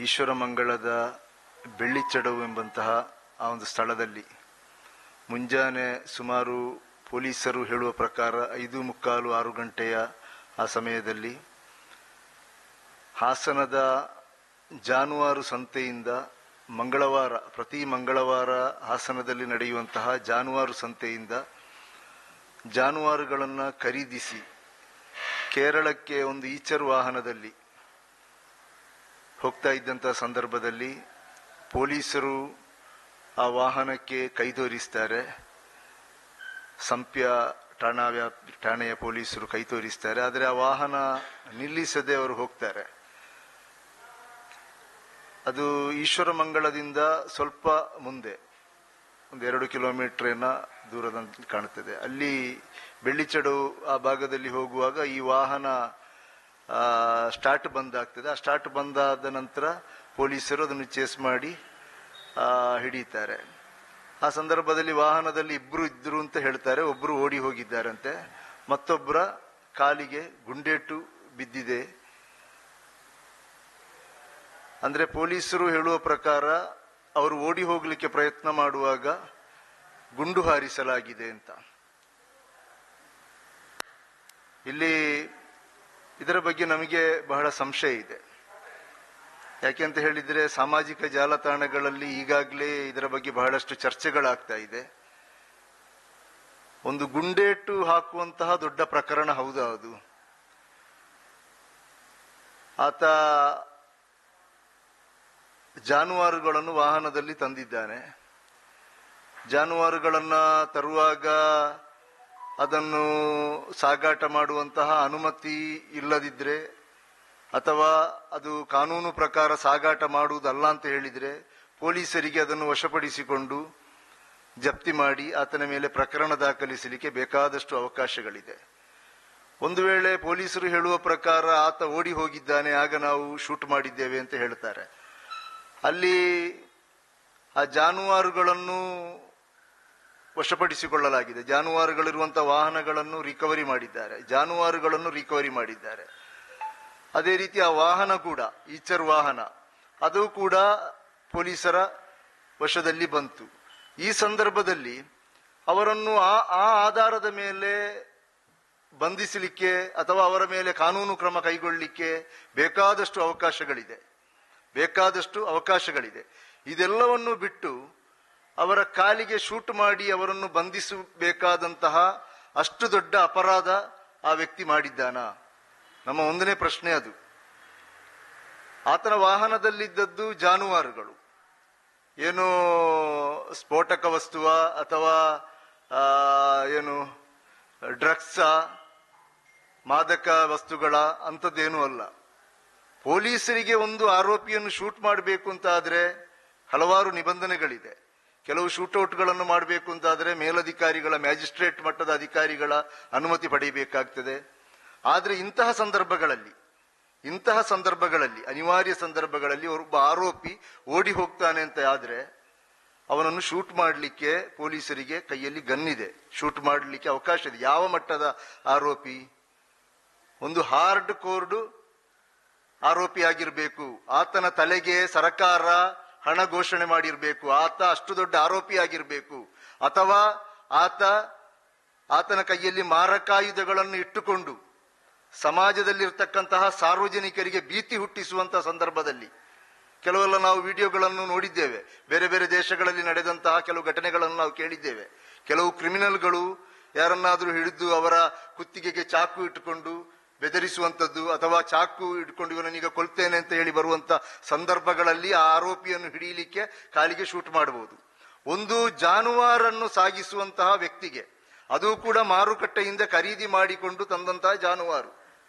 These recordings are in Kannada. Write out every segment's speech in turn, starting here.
ಈಶ್ವರಮಂಗಳದ ಬೆಳ್ಳಿಚಡವು ಎಂಬಂತಹ ಆ ಒಂದು ಸ್ಥಳದಲ್ಲಿ ಮುಂಜಾನೆ ಸುಮಾರು ಪೊಲೀಸರು ಹೇಳುವ ಪ್ರಕಾರ 5:45 6 ಗಂಟೆಯ ಆ ಸಮಯದಲ್ಲಿ ಹಾಸನದ ಜಾನುವಾರು ಸಂತೆಯಿಂದ ಪ್ರತಿ ಮಂಗಳವಾರ ಹಾಸನದಲ್ಲಿ ನಡೆಯುವಂತಹ ಜಾನುವಾರು ಸಂತೆಯಿಂದ ಜಾನುವಾರುಗಳನ್ನು ಖರೀದಿಸಿ ಕೇರಳಕ್ಕೆ ಒಂದು ಈಚರ್ ವಾಹನದಲ್ಲಿ ಹೋಗ್ತಾ ಇದ್ದಂತಹ ಸಂದರ್ಭದಲ್ಲಿ ಪೊಲೀಸರು ಆ ವಾಹನಕ್ಕೆ ಕೈ ತೋರಿಸ್ತಾರೆ. ಸಂಪ್ಯ ಠಾಣೆಯ ಪೊಲೀಸರು ಕೈ ತೋರಿಸ್ತಾರೆ. ಆದರೆ ಆ ವಾಹನ ನಿಲ್ಲಿಸದೆ ಅವರು ಹೋಗ್ತಾರೆ. ಅದು ಈಶ್ವರಮಂಗಳದಿಂದ ಸ್ವಲ್ಪ ಮುಂದೆ ಒಂದು 2 ಕಿಲೋಮೀಟರ್ನ ದೂರದಲ್ಲಿ ಕಾಣುತ್ತದೆ. ಅಲ್ಲಿ ಬೆಳ್ಳಿಚಡು ಆ ಭಾಗದಲ್ಲಿ ಹೋಗುವಾಗ ಈ ವಾಹನ ಸ್ಟಾರ್ಟ್ ಬಂದ್ ಆಗ್ತದೆ. ಆ ಸ್ಟಾರ್ಟ್ ಬಂದಾದ ನಂತರ ಪೊಲೀಸರು ಅದನ್ನು ಚೇಸ್ ಮಾಡಿ ಹಿಡಿಯುತ್ತಾರೆ. ಆ ಸಂದರ್ಭದಲ್ಲಿ ವಾಹನದಲ್ಲಿ ಇಬ್ರು ಇದ್ರು ಅಂತ ಹೇಳ್ತಾರೆ. ಒಬ್ರು ಓಡಿ ಹೋಗಿದ್ದಾರಂತೆ, ಮತ್ತೊಬ್ಬರ ಕಾಲಿಗೆ ಗುಂಡೇಟು ಬಿದ್ದಿದೆ. ಅಂದ್ರೆ ಪೊಲೀಸರು ಹೇಳುವ ಪ್ರಕಾರ ಅವರು ಓಡಿ ಹೋಗ್ಲಿಕ್ಕೆ ಪ್ರಯತ್ನ ಮಾಡುವಾಗ ಗುಂಡು ಹಾರಿಸಲಾಗಿದೆ ಅಂತ. ಇಲ್ಲಿ ಇದರ ಬಗ್ಗೆ ನಮಗೆ ಬಹಳ ಸಂಶಯ ಇದೆ. ಯಾಕೆಂತ ಹೇಳಿದ್ರೆ ಸಾಮಾಜಿಕ ಜಾಲತಾಣಗಳಲ್ಲಿ ಈಗಾಗಲೇ ಇದರ ಬಗ್ಗೆ ಬಹಳಷ್ಟು ಚರ್ಚೆಗಳಾಗ್ತಾ ಇದೆ. ಒಂದು ಗುಂಡೇಟು ಹಾಕುವಂತಹ ದೊಡ್ಡ ಪ್ರಕರಣ ಹೌದಾ ಅದು? ಆತ ಜಾನುವಾರುಗಳನ್ನು ವಾಹನದಲ್ಲಿ ತಂದಿದ್ದಾನೆ. ಜಾನುವಾರುಗಳನ್ನ ತರುವಾಗ ಅದನ್ನು ಸಾಗಾಟ ಮಾಡುವಂತಹ ಅನುಮತಿ ಇಲ್ಲದಿದ್ರೆ ಅಥವಾ ಅದು ಕಾನೂನು ಪ್ರಕಾರ ಸಾಗಾಟ ಮಾಡುವುದಲ್ಲ ಅಂತ ಹೇಳಿದ್ರೆ ಪೊಲೀಸರಿಗೆ ಅದನ್ನು ವಶಪಡಿಸಿಕೊಂಡು ಜಪ್ತಿ ಮಾಡಿ ಆತನ ಮೇಲೆ ಪ್ರಕರಣ ದಾಖಲಿಸಲಿಕ್ಕೆ ಬೇಕಾದಷ್ಟು ಅವಕಾಶಗಳಿದೆ. ಒಂದು ವೇಳೆ ಪೊಲೀಸರು ಹೇಳುವ ಪ್ರಕಾರ ಆತ ಓಡಿ ಹೋಗಿದ್ದಾನೆ, ಆಗ ನಾವು ಶೂಟ್ ಮಾಡಿದ್ದೇವೆ ಅಂತ ಹೇಳ್ತಾರೆ. ಅಲ್ಲಿ ಆ ಜಾನುವಾರುಗಳನ್ನು ವಶಪಡಿಸಿಕೊಳ್ಳಲಾಗಿದೆ. ಜಾನುವಾರುಗಳಿರುವಂತಹ ವಾಹನಗಳನ್ನು ರಿಕವರಿ ಮಾಡಿದ್ದಾರೆ. ಅದೇ ರೀತಿ ಆ ವಾಹನ ಕೂಡ ಈಚರ್ ವಾಹನ ಅದು ಕೂಡ ಪೊಲೀಸರ ವಶದಲ್ಲಿ ಬಂತು. ಈ ಸಂದರ್ಭದಲ್ಲಿ ಅವರನ್ನು ಆ ಆಧಾರದ ಮೇಲೆ ಬಂಧಿಸಲಿಕ್ಕೆ ಅಥವಾ ಅವರ ಮೇಲೆ ಕಾನೂನು ಕ್ರಮ ಕೈಗೊಳ್ಳಲಿಕ್ಕೆ ಬೇಕಾದಷ್ಟು ಅವಕಾಶಗಳಿದೆ. ಇದೆಲ್ಲವನ್ನು ಬಿಟ್ಟು ಅವರ ಕಾಲಿಗೆ ಶೂಟ್ ಮಾಡಿ ಅವರನ್ನು ಬಂಧಿಸಬೇಕಾದಂತಹ ಅಷ್ಟು ದೊಡ್ಡ ಅಪರಾಧ ಆ ವ್ಯಕ್ತಿ ಮಾಡಿದ್ದಾನಾ? ನಮ್ಮ ಒಂದನೇ ಪ್ರಶ್ನೆ ಅದು. ಆತನ ವಾಹನದಲ್ಲಿದ್ದದ್ದು ಜಾನುವಾರುಗಳು, ಏನು ಸ್ಫೋಟಕ ವಸ್ತುವ ಅಥವಾ ಏನು ಡ್ರಗ್ಸ, ಮಾದಕ ವಸ್ತುಗಳ ಅಂಥದ್ದೇನೂ ಅಲ್ಲ. ಪೊಲೀಸರಿಗೆ ಒಂದು ಆರೋಪಿಯನ್ನು ಶೂಟ್ ಮಾಡಬೇಕು ಅಂತ ಆದ್ರೆ ಹಲವಾರು ನಿಬಂಧನೆಗಳಿದೆ. ಕೆಲವು ಶೂಟೌಟ್ಗಳನ್ನು ಮಾಡಬೇಕು ಅಂತಾದರೆ ಮೇಲಧಿಕಾರಿಗಳ, ಮ್ಯಾಜಿಸ್ಟ್ರೇಟ್ ಮಟ್ಟದ ಅಧಿಕಾರಿಗಳ ಅನುಮತಿ ಪಡೆಯಬೇಕಾಗ್ತದೆ. ಆದರೆ ಇಂತಹ ಸಂದರ್ಭಗಳಲ್ಲಿ ಅನಿವಾರ್ಯ ಸಂದರ್ಭಗಳಲ್ಲಿ ಒಬ್ಬ ಆರೋಪಿ ಓಡಿ ಹೋಗ್ತಾನೆ ಅಂತ ಆದ್ರೆ ಅವನನ್ನು ಶೂಟ್ ಮಾಡಲಿಕ್ಕೆ ಪೊಲೀಸರಿಗೆ ಕೈಯಲ್ಲಿ ಗನ್ನಿದೆ, ಶೂಟ್ ಮಾಡಲಿಕ್ಕೆ ಅವಕಾಶ ಇದೆ. ಯಾವ ಮಟ್ಟದ ಆರೋಪಿ? ಒಂದು ಹಾರ್ಡ್ ಕೋರ್ಡ್ ಆರೋಪಿ ಆಗಿರ್ಬೇಕು. ಆತನ ತಲೆಗೆ ಸರ್ಕಾರ ಹಣ ಘೋಷಣೆ ಮಾಡಿರ್ಬೇಕು. ಆತ ಅಷ್ಟು ದೊಡ್ಡ ಆರೋಪಿ ಆಗಿರ್ಬೇಕು. ಅಥವಾ ಆತನ ಕೈಯಲ್ಲಿ ಮಾರಕಾಯುಧಗಳನ್ನು ಇಟ್ಟುಕೊಂಡು ಸಮಾಜದಲ್ಲಿರ್ತಕ್ಕಂತಹ ಸಾರ್ವಜನಿಕರಿಗೆ ಭೀತಿ ಹುಟ್ಟಿಸುವಂತಹ ಸಂದರ್ಭದಲ್ಲಿ ಕೆಲವೆಲ್ಲ ನಾವು ವಿಡಿಯೋಗಳನ್ನು ನೋಡಿದ್ದೇವೆ. ಬೇರೆ ಬೇರೆ ದೇಶಗಳಲ್ಲಿ ನಡೆದಂತಹ ಕೆಲವು ಘಟನೆಗಳನ್ನು ನಾವು ಕೇಳಿದ್ದೇವೆ. ಕೆಲವು ಕ್ರಿಮಿನಲ್ಗಳು ಯಾರನ್ನಾದ್ರೂ ಹಿಡಿದು ಅವರ ಕುತ್ತಿಗೆಗೆ ಚಾಕು ಇಟ್ಟುಕೊಂಡು ಬೆದರಿಸುವಂಥದ್ದು ಅಥವಾ ಚಾಕು ಇಟ್ಕೊಂಡು ಇವನನ್ನೀಗ ಕೊಲ್ತೇನೆ ಅಂತ ಹೇಳಿ ಬರುವಂತ ಸಂದರ್ಭಗಳಲ್ಲಿ ಆ ಆರೋಪಿಯನ್ನು ಹಿಡಿಯಲಿಕ್ಕೆ ಕಾಲಿಗೆ ಶೂಟ್ ಮಾಡಬಹುದು. ಒಂದು ಜಾನುವಾರನ್ನು ಸಾಗಿಸುವಂತಹ ವ್ಯಕ್ತಿಗೆ, ಅದು ಕೂಡ ಮಾರುಕಟ್ಟೆಯಿಂದ ಖರೀದಿ ಮಾಡಿಕೊಂಡು ತಂದಂತಹ ಜಾನುವಾರು,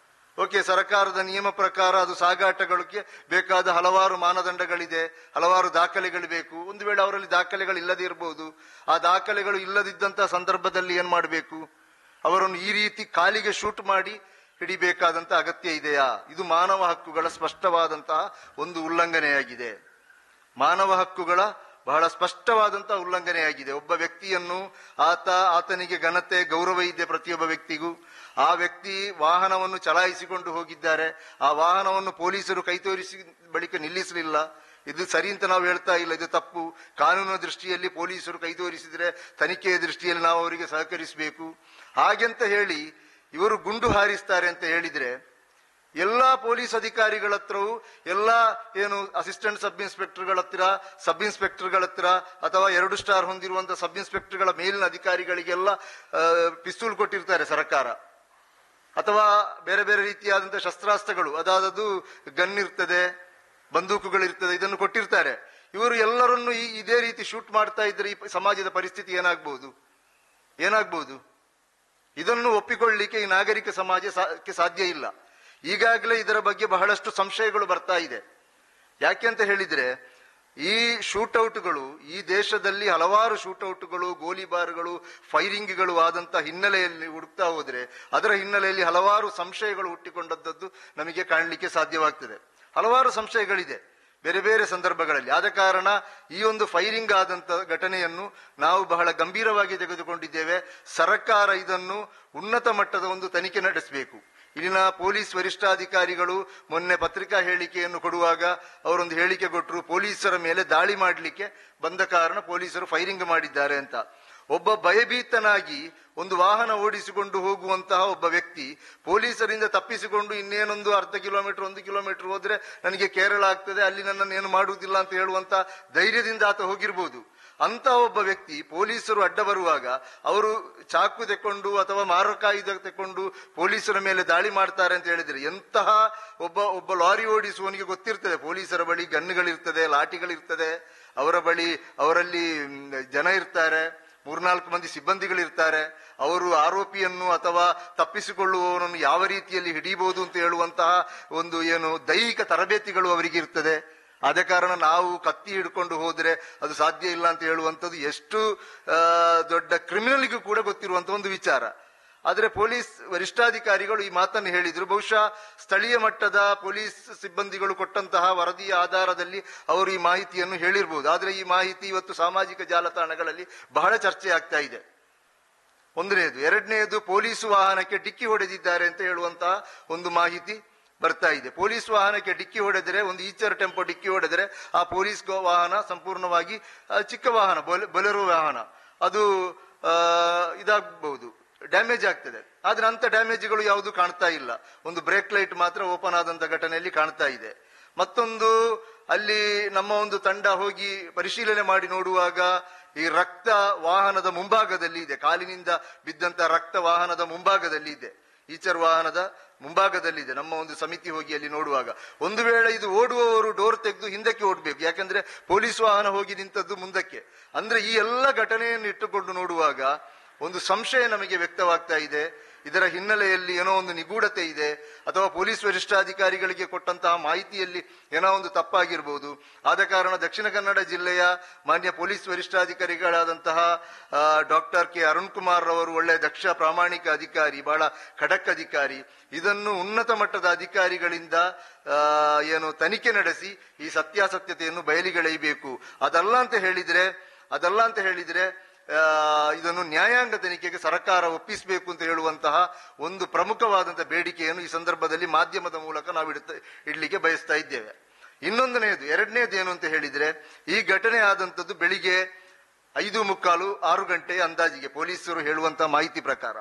ಓಕೆ, ಸರ್ಕಾರದ ನಿಯಮ ಪ್ರಕಾರ ಅದು ಸಾಗಾಟಗಳಿಗೆ ಬೇಕಾದ ಹಲವಾರು ಮಾನದಂಡಗಳಿದೆ, ಹಲವಾರು ದಾಖಲೆಗಳು ಬೇಕು. ಒಂದು ವೇಳೆ ಅವರಲ್ಲಿ ದಾಖಲೆಗಳು ಇಲ್ಲದೇ ಇರಬಹುದು. ಆ ದಾಖಲೆಗಳು ಇಲ್ಲದಿದ್ದಂತಹ ಸಂದರ್ಭದಲ್ಲಿ ಏನ್ ಮಾಡಬೇಕು? ಅವರನ್ನು ಈ ರೀತಿ ಕಾಲಿಗೆ ಶೂಟ್ ಮಾಡಿ ಹಿಡಿಬೇಕಾದಂತ ಅಗತ್ಯ ಇದೆಯಾ? ಇದು ಮಾನವ ಹಕ್ಕುಗಳ ಸ್ಪಷ್ಟವಾದಂತಹ ಒಂದು ಉಲ್ಲಂಘನೆಯಾಗಿದೆ. ಮಾನವ ಹಕ್ಕುಗಳ ಬಹಳ ಸ್ಪಷ್ಟವಾದಂತಹ ಉಲ್ಲಂಘನೆಯಾಗಿದೆ. ಒಬ್ಬ ವ್ಯಕ್ತಿಯನ್ನು ಆತನಿಗೆ ಘನತೆ ಗೌರವ ಇದೆ ಪ್ರತಿಯೊಬ್ಬ ವ್ಯಕ್ತಿಗೂ. ಆ ವ್ಯಕ್ತಿ ವಾಹನವನ್ನು ಚಲಾಯಿಸಿಕೊಂಡು ಹೋಗಿದ್ದಾರೆ, ಆ ವಾಹನವನ್ನು ಪೊಲೀಸರು ಕೈ ತೋರಿಸಿ ಬಳಿಕ ನಿಲ್ಲಿಸಲಿಲ್ಲ. ಇದು ಸರಿ ಅಂತ ನಾವು ಹೇಳ್ತಾ ಇಲ್ಲ, ಇದು ತಪ್ಪು. ಕಾನೂನಿನ ದೃಷ್ಟಿಯಲ್ಲಿ ಪೊಲೀಸರು ಕೈ ತೋರಿಸಿದ್ರೆ ತನಿಖೆಯ ದೃಷ್ಟಿಯಲ್ಲಿ ನಾವು ಅವರಿಗೆ ಸಹಕರಿಸಬೇಕು. ಹಾಗೆಂತ ಹೇಳಿ ಇವರು ಗುಂಡು ಹಾರಿಸ್ತಾರೆ ಅಂತ ಹೇಳಿದ್ರೆ ಎಲ್ಲಾ ಪೊಲೀಸ್ ಅಧಿಕಾರಿಗಳ ಹತ್ರವೂ, ಎಲ್ಲಾ ಏನು ಅಸಿಸ್ಟೆಂಟ್ ಸಬ್ ಇನ್ಸ್ಪೆಕ್ಟರ್ಗಳ ಹತ್ತಿರ, ಸಬ್ ಇನ್ಸ್ಪೆಕ್ಟರ್ಗಳ ಹತ್ರ ಅಥವಾ 2 ಸ್ಟಾರ್ ಹೊಂದಿರುವಂತಹ ಸಬ್ ಇನ್ಸ್ಪೆಕ್ಟರ್ಗಳ ಮೇಲಿನ ಅಧಿಕಾರಿಗಳಿಗೆಲ್ಲ ಪಿಸ್ತೂಲ್ ಕೊಟ್ಟಿರ್ತಾರೆ ಸರ್ಕಾರ, ಅಥವಾ ಬೇರೆ ಬೇರೆ ರೀತಿಯಾದಂತಹ ಶಸ್ತ್ರಾಸ್ತ್ರಗಳು, ಅದಾದದು ಗನ್ ಇರ್ತದೆ, ಬಂದೂಕುಗಳಿರ್ತದೆ, ಇದನ್ನು ಕೊಟ್ಟಿರ್ತಾರೆ. ಇವರು ಎಲ್ಲರನ್ನು ಇದೇ ರೀತಿ ಶೂಟ್ ಮಾಡ್ತಾ ಇದ್ರೆ ಈ ಸಮಾಜದ ಪರಿಸ್ಥಿತಿ ಏನಾಗ್ಬಹುದು? ಇದನ್ನು ಒಪ್ಪಿಕೊಳ್ಳಲಿಕ್ಕೆ ಈ ನಾಗರಿಕ ಸಮಾಜಕ್ಕೆ ಸಾಧ್ಯ ಇಲ್ಲ. ಈಗಾಗಲೇ ಇದರ ಬಗ್ಗೆ ಬಹಳಷ್ಟು ಸಂಶಯಗಳು ಬರ್ತಾ ಇದೆ. ಯಾಕೆ ಅಂತ ಹೇಳಿದ್ರೆ ಈ ಶೂಟೌಟ್ಗಳು, ಈ ದೇಶದಲ್ಲಿ ಹಲವಾರು ಶೂಟೌಟ್ಗಳು, ಗೋಲಿಬಾರ್ಗಳು, ಫೈರಿಂಗ್ಗಳು ಆದಂತಹ ಹಿನ್ನೆಲೆಯಲ್ಲಿ ಹುಡುಕ್ತಾ ಹೋದ್ರೆ ಅದರ ಹಿನ್ನೆಲೆಯಲ್ಲಿ ಹಲವಾರು ಸಂಶಯಗಳು ಹುಟ್ಟಿಕೊಂಡದ್ದು ನಮಗೆ ಕಾಣಲಿಕ್ಕೆ ಸಾಧ್ಯವಾಗ್ತದೆ. ಹಲವಾರು ಸಂಶಯಗಳಿದೆ ಬೇರೆ ಬೇರೆ ಸಂದರ್ಭಗಳಲ್ಲಿ. ಆದ ಕಾರಣ ಈ ಒಂದು ಫೈರಿಂಗ್ ಆದಂತ ಘಟನೆಯನ್ನು ನಾವು ಬಹಳ ಗಂಭೀರವಾಗಿ ತೆಗೆದುಕೊಂಡಿದ್ದೇವೆ. ಸರ್ಕಾರ ಇದನ್ನು ಉನ್ನತ ಮಟ್ಟದ ಒಂದು ತನಿಖೆ ನಡೆಸಬೇಕು. ಇಲ್ಲಿನ ಪೊಲೀಸ್ ವರಿಷ್ಠಾಧಿಕಾರಿಗಳು ಮೊನ್ನೆ ಪತ್ರಿಕಾ ಹೇಳಿಕೆಯನ್ನು ಕೊಡುವಾಗ ಅವರೊಂದು ಹೇಳಿಕೆ ಕೊಟ್ಟರು, ಪೊಲೀಸರ ಮೇಲೆ ದಾಳಿ ಮಾಡಲಿಕ್ಕೆ ಬಂದ ಕಾರಣ ಪೊಲೀಸರು ಫೈರಿಂಗ್ ಮಾಡಿದ್ದಾರೆ ಅಂತ. ಒಬ್ಬ ಭಯಭೀತನಾಗಿ ಒಂದು ವಾಹನ ಓಡಿಸಿಕೊಂಡು ಹೋಗುವಂತಹ ಒಬ್ಬ ವ್ಯಕ್ತಿ ಪೊಲೀಸರಿಂದ ತಪ್ಪಿಸಿಕೊಂಡು ಇನ್ನೇನೊಂದು ಅರ್ಧ ಕಿಲೋಮೀಟರ್ 1 ಕಿಲೋಮೀಟರ್ ಹೋದ್ರೆ ನನಗೆ ಕೇರಳ ಆಗ್ತದೆ, ಅಲ್ಲಿ ನನ್ನನ್ನು ಏನು ಮಾಡುವುದಿಲ್ಲ ಅಂತ ಹೇಳುವಂತ ಧೈರ್ಯದಿಂದ ಆತ ಹೋಗಿರ್ಬೋದು. ಅಂತ ಒಬ್ಬ ವ್ಯಕ್ತಿ ಪೊಲೀಸರು ಅಡ್ಡ ಬರುವಾಗ ಅವರು ಚಾಕು ತೆಕೊಂಡು ಅಥವಾ ಮಾರಕಾಯುಧ ತೆಕೊಂಡು ಪೊಲೀಸರ ಮೇಲೆ ದಾಳಿ ಮಾಡ್ತಾರೆ ಅಂತ ಹೇಳಿದ್ರೆ ಎಂತಹ ಒಬ್ಬ ಲಾರಿ ಓಡಿಸುವವನಿಗೆ ಗೊತ್ತಿರ್ತದೆ ಪೊಲೀಸರ ಬಳಿ ಗನ್ನುಗಳಿರ್ತದೆ, ಲಾಠಿಗಳಿರ್ತದೆ, ಅವರಲ್ಲಿ ಜನ ಇರ್ತಾರೆ, 3-4 ಮಂದಿ ಸಿಬ್ಬಂದಿಗಳಿರ್ತಾರೆ. ಅವರು ಆರೋಪಿಯನ್ನು ಅಥವಾ ತಪ್ಪಿಸಿಕೊಳ್ಳುವವನನ್ನು ಯಾವ ರೀತಿಯಲ್ಲಿ ಹಿಡಿಯಬಹುದು ಅಂತ ಹೇಳುವಂತಹ ಒಂದು ಏನು ದೈಹಿಕ ತರಬೇತಿಗಳು ಅವರಿಗೆ ಇರ್ತದೆ. ಆದ ಕಾರಣ ನಾವು ಕತ್ತಿ ಹಿಡ್ಕೊಂಡು ಹೋದ್ರೆ ಅದು ಸಾಧ್ಯ ಇಲ್ಲ ಅಂತ ಹೇಳುವಂಥದ್ದು ಎಷ್ಟು ದೊಡ್ಡ ಕ್ರಿಮಿನಲ್ಗೂ ಕೂಡ ಗೊತ್ತಿರುವಂತ ಒಂದು ವಿಚಾರ. ಆದ್ರೆ ಪೊಲೀಸ್ ವರಿಷ್ಠಾಧಿಕಾರಿಗಳು ಈ ಮಾತನ್ನು ಹೇಳಿದ್ರು. ಬಹುಶಃ ಸ್ಥಳೀಯ ಮಟ್ಟದ ಪೊಲೀಸ್ ಸಿಬ್ಬಂದಿಗಳು ಕೊಟ್ಟಂತಹ ವರದಿಯ ಆಧಾರದಲ್ಲಿ ಅವರು ಈ ಮಾಹಿತಿಯನ್ನು ಹೇಳಿರ್ಬೋದು. ಆದ್ರೆ ಈ ಮಾಹಿತಿ ಇವತ್ತು ಸಾಮಾಜಿಕ ಜಾಲತಾಣಗಳಲ್ಲಿ ಬಹಳ ಚರ್ಚೆ ಆಗ್ತಾ ಇದೆ. ಒಂದನೇದು. ಎರಡನೇದು, ಪೊಲೀಸ್ ವಾಹನಕ್ಕೆ ಡಿಕ್ಕಿ ಹೊಡೆದಿದ್ದಾರೆ ಅಂತ ಹೇಳುವಂತಹ ಒಂದು ಮಾಹಿತಿ ಬರ್ತಾ ಇದೆ. ಪೊಲೀಸ್ ವಾಹನಕ್ಕೆ ಡಿಕ್ಕಿ ಹೊಡೆದರೆ, ಒಂದು ಈಚರ್ ಟೆಂಪೋ ಡಿಕ್ಕಿ ಹೊಡೆದರೆ ಆ ಪೊಲೀಸ್ ವಾಹನ ಸಂಪೂರ್ಣವಾಗಿ ಚಿಕ್ಕ ವಾಹನ, ಬೊಲೆರೋ ವಾಹನ, ಅದು ಇದಾಗಬಹುದು, ಡ್ಯಾಮೇಜ್ ಆಗ್ತದೆ. ಆದ್ರೆ ಅಂತ ಡ್ಯಾಮೇಜ್ಗಳು ಯಾವುದು ಕಾಣ್ತಾ ಇಲ್ಲ. ಒಂದು ಬ್ರೇಕ್ ಲೈಟ್ ಮಾತ್ರ ಓಪನ್ ಆದಂತ ಘಟನೆಯಲ್ಲಿ ಕಾಣ್ತಾ ಇದೆ. ಮತ್ತೊಂದು, ಅಲ್ಲಿ ನಮ್ಮ ಒಂದು ತಂಡ ಹೋಗಿ ಪರಿಶೀಲನೆ ಮಾಡಿ ನೋಡುವಾಗ ಈ ರಕ್ತ ವಾಹನದ ಮುಂಭಾಗದಲ್ಲಿ ಇದೆ, ಕಾಲಿನಿಂದ ಬಿದ್ದಂತ ರಕ್ತ ವಾಹನದ ಮುಂಭಾಗದಲ್ಲಿ ಇದೆ, ಈಚರ್ ವಾಹನದ ಮುಂಭಾಗದಲ್ಲಿದೆ. ನಮ್ಮ ಒಂದು ಸಮಿತಿ ಹೋಗಿ ಅಲ್ಲಿ ನೋಡುವಾಗ ಒಂದು ವೇಳೆ ಇದು ಓಡುವವರು ಡೋರ್ ತೆಗೆದು ಹಿಂದಕ್ಕೆ ಓಡಬೇಕು, ಯಾಕಂದ್ರೆ ಪೊಲೀಸ್ ವಾಹನ ಹೋಗಿ ನಿಂತದ್ದು ಮುಂದಕ್ಕೆ. ಅಂದ್ರೆ ಈ ಎಲ್ಲ ಘಟನೆಯನ್ನು ಇಟ್ಟುಕೊಂಡು ನೋಡುವಾಗ ಒಂದು ಸಂಶಯ ನಮಗೆ ವ್ಯಕ್ತವಾಗ್ತಾ ಇದೆ. ಇದರ ಹಿನ್ನೆಲೆಯಲ್ಲಿ ಏನೋ ಒಂದು ನಿಗೂಢತೆ ಇದೆ, ಅಥವಾ ಪೊಲೀಸ್ ವರಿಷ್ಠಾಧಿಕಾರಿಗಳಿಗೆ ಕೊಟ್ಟಂತಹ ಮಾಹಿತಿಯಲ್ಲಿ ಏನೋ ಒಂದು ತಪ್ಪಾಗಿರ್ಬೋದು. ಆದ ಕಾರಣ ದಕ್ಷಿಣ ಕನ್ನಡ ಜಿಲ್ಲೆಯ ಮಾನ್ಯ ಪೊಲೀಸ್ ವರಿಷ್ಠಾಧಿಕಾರಿಗಳಾದಂತಹ ಡಾಕ್ಟರ್ ಕೆ ಅರುಣ್ ಕುಮಾರ್ ಅವರು ಒಳ್ಳೆಯ ದಕ್ಷ ಪ್ರಾಮಾಣಿಕ ಅಧಿಕಾರಿ, ಬಹಳ ಖಡಕ್ ಅಧಿಕಾರಿ. ಇದನ್ನು ಉನ್ನತ ಮಟ್ಟದ ಅಧಿಕಾರಿಗಳಿಂದ ಏನು ತನಿಖೆ ನಡೆಸಿ ಈ ಸತ್ಯಾಸತ್ಯತೆಯನ್ನು ಬಯಲಿಗೆಳೆಯಬೇಕು. ಅದಲ್ಲ ಅಂತ ಹೇಳಿದ್ರೆ ಇದನ್ನು ನ್ಯಾಯಾಂಗ ತನಿಖೆಗೆ ಸರ್ಕಾರ ಒಪ್ಪಿಸಬೇಕು ಅಂತ ಹೇಳುವಂತಹ ಒಂದು ಪ್ರಮುಖವಾದಂತಹ ಬೇಡಿಕೆಯನ್ನು ಈ ಸಂದರ್ಭದಲ್ಲಿ ಮಾಧ್ಯಮದ ಮೂಲಕ ನಾವು ಇಡ್ಲಿಕ್ಕೆ ಬಯಸ್ತಾ ಇದ್ದೇವೆ. ಎರಡನೇದು ಏನು ಅಂತ ಹೇಳಿದ್ರೆ, ಈ ಘಟನೆ ಆದಂತದ್ದು ಬೆಳಿಗ್ಗೆ 5:45-6 ಗಂಟೆಯ ಅಂದಾಜಿಗೆ ಪೊಲೀಸರು ಹೇಳುವಂತಹ ಮಾಹಿತಿ ಪ್ರಕಾರ.